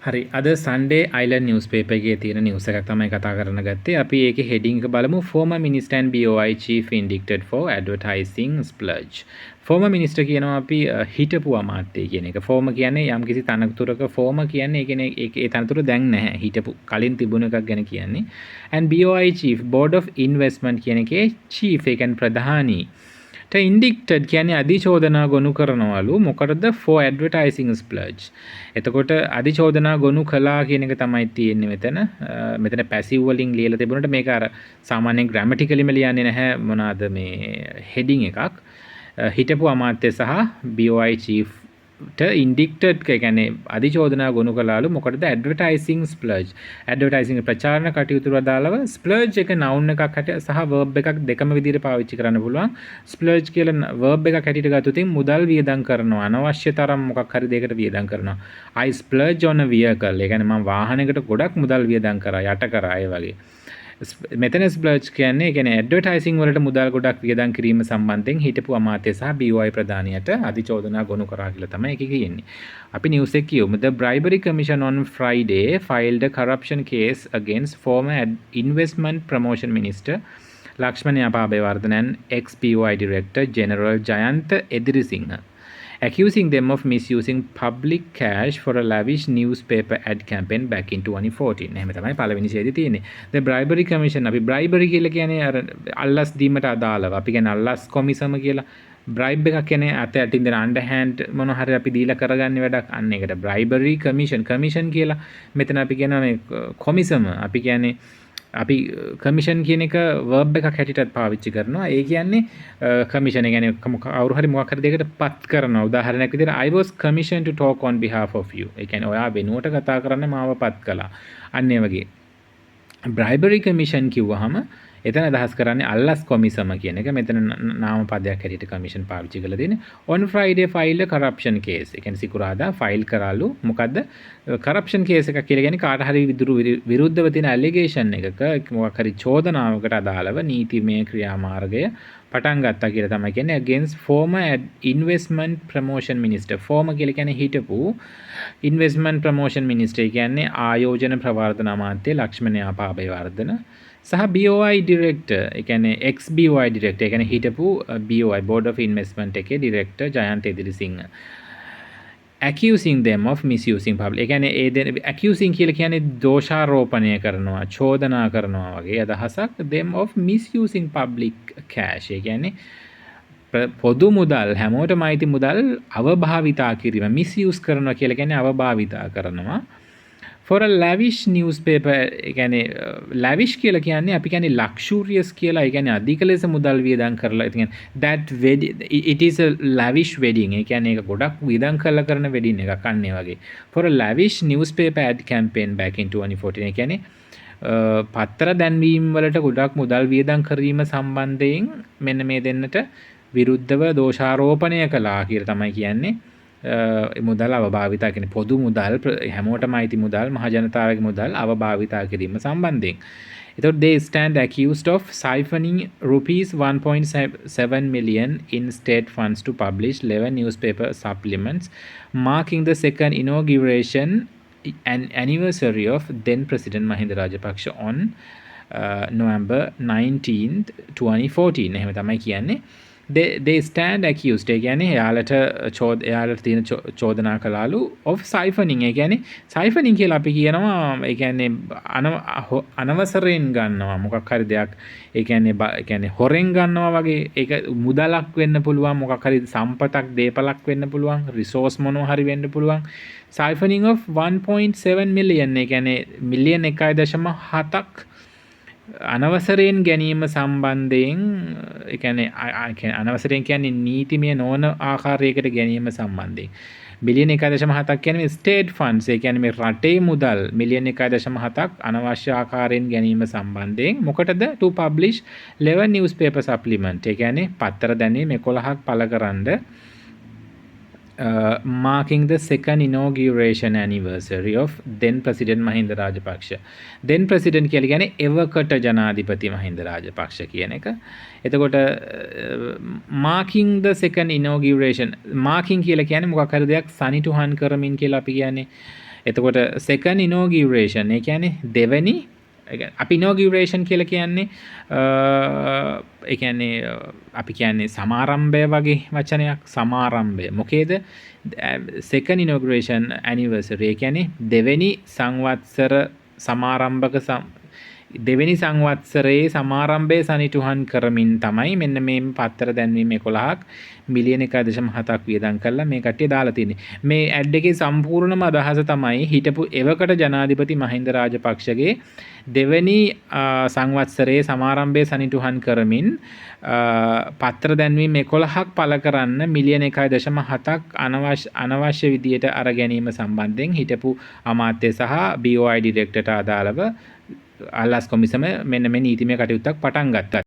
හරි අද Sunday Island newspaper එකේ තියෙන news එකක් තමයි කතා කරන්න ගත්තේ. අපි ඒකේ heading එක බලමු. Former Minister and BOI chief indicted for advertising splurge. Former minister කියනවා අපි හිටපු අමාත්‍ය කියන එක. Former කියන්නේ යම්කිසි තනතුරක former කියන්නේ ඒ කියන්නේ ඒ තනතුර දැන් නැහැ. හිටපු කලින් තිබුණ එකක් ගැන කියන්නේ. And BOI chief board of investment කියන එකේ chief ඒ කියන්නේ ප්‍රධානී ඉන්ඩික්ටඩ් කියන්නේ අධිචෝදනා ගොනු කරනවලු මොකටද for advertising splurge. එතකොට අධිචෝදනා ගොනු කළා කියන එක තමයි තියෙන්නේ මෙතන පැසිව් වලින් ලියලා තිබුණාට මේක අර සාමාන්‍යයෙන් ග්‍රැමටිකලිම ලියන්නේ නැහැ මොනවාද මේ හෙඩින් එකක්. හිටපු අමාත්‍ය සහ BOI chief ඉන්ඩික්ටඩ් කියන්නේ අධිචෝදනා ගොනු කළාලු මොකටද ඇඩ්වර්ටයිසිං ස්ප්ලර්ජ්. ඇඩ්වර්ටයිසිං ප්‍රචාරණ කටයුතු වලදාලව ස්ප්ලර්ජ් එක නවුන් එකක් හැටියට සහ verb එකක් දෙකම විදිහට පාවිච්චි කරන්න පුළුවන්. ස්ප්ලර්ජ් කියලා verb එකක් හැටියට ගත්තොත් මුදල් වියදම් කරනවා අනවශ්‍ය තරම් මොකක් හරි දෙයකට වියදම් කරනවා. I splurge on a vehicle. ඒ කියන්නේ මම වාහනයකට ගොඩක් මුදල් වියදම් කරා යට කරා ඒ වගේ. මෙතන ස්ප්ලර්ජ් කියන්නේ ඇඩ්වර්ටයිසිං වලට මුදල් ගොඩක් වියදම් කිරීම සම්බන්ධයෙන් හිටපු අමාත්‍ය සහ BOI ප්‍රධානියට අධිචෝදනා ගොනු කරා කියලා තමයි ඒක කියන්නේ. අපි නිවුස් එක කියමු. The Bribery Commission on Friday filed a corruption case against former investment promotion minister Lakshman Abeyewardene and ex-BOI director General Jayantha Edirisinghe, accusing them of misusing public cash for a lavish newspaper ad campaign back in 2014. එහෙම තමයි පළවෙනි ෂේදේ තියෙන්නේ. The Bribery Commission අපි bribery කියලා කියන්නේ අර අල්ලස් දීමට අදාළව. අපි කියන්නේ අල්ලස් කොමිසම කියලා. bribe එකක් කියන්නේ අත යටින් දෙන underhand මොන හරි අපි දීලා කරගන්න වැඩක් අන්න ඒකට bribery commission කියලා. මෙතන අපි කියනවා මේ කොමිසම. අපි කියන්නේ අපි කමිෂන් කියන එක verb එකක් හැටියටත් පාවිච්චි කරනවා. ඒ කියන්නේ කමිෂන් කියන්නේ කවුරු හරි මොකක් හරි දෙයකට පත් කරනවා. උදාහරණයක් විදිහට I was commissioned to talk on behalf of you. ඒ කියන්නේ ඔයා වෙනුවට කතා කරන්න මාව පත් කළා. අන්න ඒ වගේ. bribery commission කිව්වහම එතන අදහස් කරන්නේ අල්ලස් කොමිසම කියන එක. මෙතන නාම පදයක් හැටියට කමිෂන් පාවිච්චි කරලා තියෙන්නේ. On Friday filed a corruption case. ඒ කියන්නේ සිකුරාදා ෆයිල් කරාලු. මොකද්ද? corruption case එකක් කියලා කියන්නේ කාට හරි විරුද්ධව තියෙන allegation එකක මොකක් හරි චෝදනාවකට අදාළව නීතිමය ක්‍රියාමාර්ගය පටන් ගත්තා කියලා තමයි කියන්නේ against former investment promotion minister. former කියලා කියන්නේ හිටපු investment promotion minister කියන්නේ ආයෝජන ප්‍රවර්ධන අමාත්‍ය ලක්ෂ්මණ අබේවර්ධන සහ BOI director ඒ කියන්නේ ex BOI director ඒ කියන්නේ හිටපු BOI board of investment එකේ director Jayantha Edirisinghe accusing them of misusing public ඒ කියන්නේ accusing කියලා කියන්නේ දෝෂාරෝපණය කරනවා චෝදනා කරනවා වගේ අදහසක් them of misusing public cash ඒ කියන්නේ පොදු මුදල් හැමෝටම අයිති මුදල් අවභාවිතා කිරීම misuse කරනවා කියලා කියන්නේ අවභාවිතා කරනවා for a lavish newspaper ඒ කියන්නේ lavish කියලා කියන්නේ අපි කියන්නේ luxurious කියලා ඒ කියන්නේ අධික ලෙස මුදල් වියදම් කරලා ඒ කියන්නේ that it is a lavish wedding ඒ කියන්නේ ඒක ගොඩක් වියදම් කරලා කරන wedding එකක් අන්න ඒ වගේ for a lavish newspaper ad campaign back in 2014 ඒ කියන්නේ පත්‍ර දැන්වීම් වලට ගොඩක් මුදල් වියදම් කිරීම සම්බන්ධයෙන් මෙන්න මේ දෙන්නට විරුද්ධව දෝෂාරෝපණය කළා කියලා තමයි කියන්නේ මුදල් අවභාවිතා කියන පොදු මුදල් හැමෝටම අයිති මුදල් මහ ජනතාවගේ මුදල් අවභාවිතා කිරීම සම්බන්ධයෙන්. එතකොට they stand accused of siphoning rupees 1.7 million in state funds to publish 11 newspaper supplements marking the second inauguration and anniversary of then President Mahinda Rajapaksa on November 19th 2014. එහෙම තමයි කියන්නේ. they stand accused ඒ කියන්නේ එයාලට තියෙන චෝදනා කළාලු of siphoning ඒ කියන්නේ siphoning කියලා අපි කියනවා ඒ කියන්නේ අනවසරයෙන් ගන්නවා මොකක් හරි දෙයක් ඒ කියන්නේ හොරෙන් ගන්නවා වගේ ඒක මුදලක් වෙන්න පුළුවන් මොකක් හරි සම්පතක් දේපලක් වෙන්න පුළුවන් රිසෝස් මොනවා හරි වෙන්න පුළුවන් siphoning of 1.7 million ඒ කියන්නේ මිලියන් 1.7ක් අනවසරයෙන් ගැනීම සම්බන්ධයෙන් ඒ කියන්නේ අනවසරයෙන් කියන්නේ නීතිමය නොවන ආකාරයකට ගැනීම සම්බන්ධයෙන් බිලියන 1.7ක් කියන්නේ ස්ටේට් ෆන්ඩ්ස් ඒ කියන්නේ මේ රටේ මුදල් මිලියන 1.7ක් අනවශ්‍ය ආකාරයෙන් ගැනීම සම්බන්ධයෙන් මොකටද to publish 11 newspaper supplement ඒ කියන්නේ පත්තර දැන්වීම් 11ක් පළ කරන්න marking the second inauguration anniversary of then President Mahinda Rajapaksa. then President කියලා කියන්නේ එවකට ජනාධිපති මහින්ද රාජපක්ෂ කියන එක. එතකොට marking the second inauguration marking කියලා කියන්නේ මොකක් හරි දෙයක් සනිටුහන් කරමින් කියලා අපි කියන්නේ. එතකොට second inauguration ඒ කියන්නේ දෙවෙනි අපි inauguration කියලා කියන්නේ ඒ කියන්නේ අපි කියන්නේ සමාරම්භය වගේ වචනයක්. සමාරම්භය මොකේද? second inauguration anniversary ඒ කියන්නේ දෙවෙනි සංවත්සර සමාරම්භක දෙවෙනි සංවත්සරයේ සමාරම්භය සනිටුහන් කරමින් තමයි මෙන්න මේ පත්තර දැන්වීම 11ක් මිලියන 1.7ක් වියදම් කරලා මේ කට්ටිය දාලා තියෙන්නේ. මේ ඇඩ් එකේ සම්පූර්ණම අදහස තමයි හිටපු එවකට ජනාධිපති මහින්ද රාජපක්ෂගේ දෙවෙනි සංවත්සරයේ සමාරම්භය සනිටුහන් කරමින් පත්තර දැන්වීම 11ක් පළ කරන්න මිලියන 1.7ක් අනවශ්‍ය විදියට අර ගැනීම සම්බන්ධයෙන් හිටපු අමාත්‍ය සහ BOI ඩිරෙක්ටර්ට අදාළව අල්ලාස් කොමිසම මෙන්න මේ නීතිමය කටයුත්තක් පටන් ගත්තා.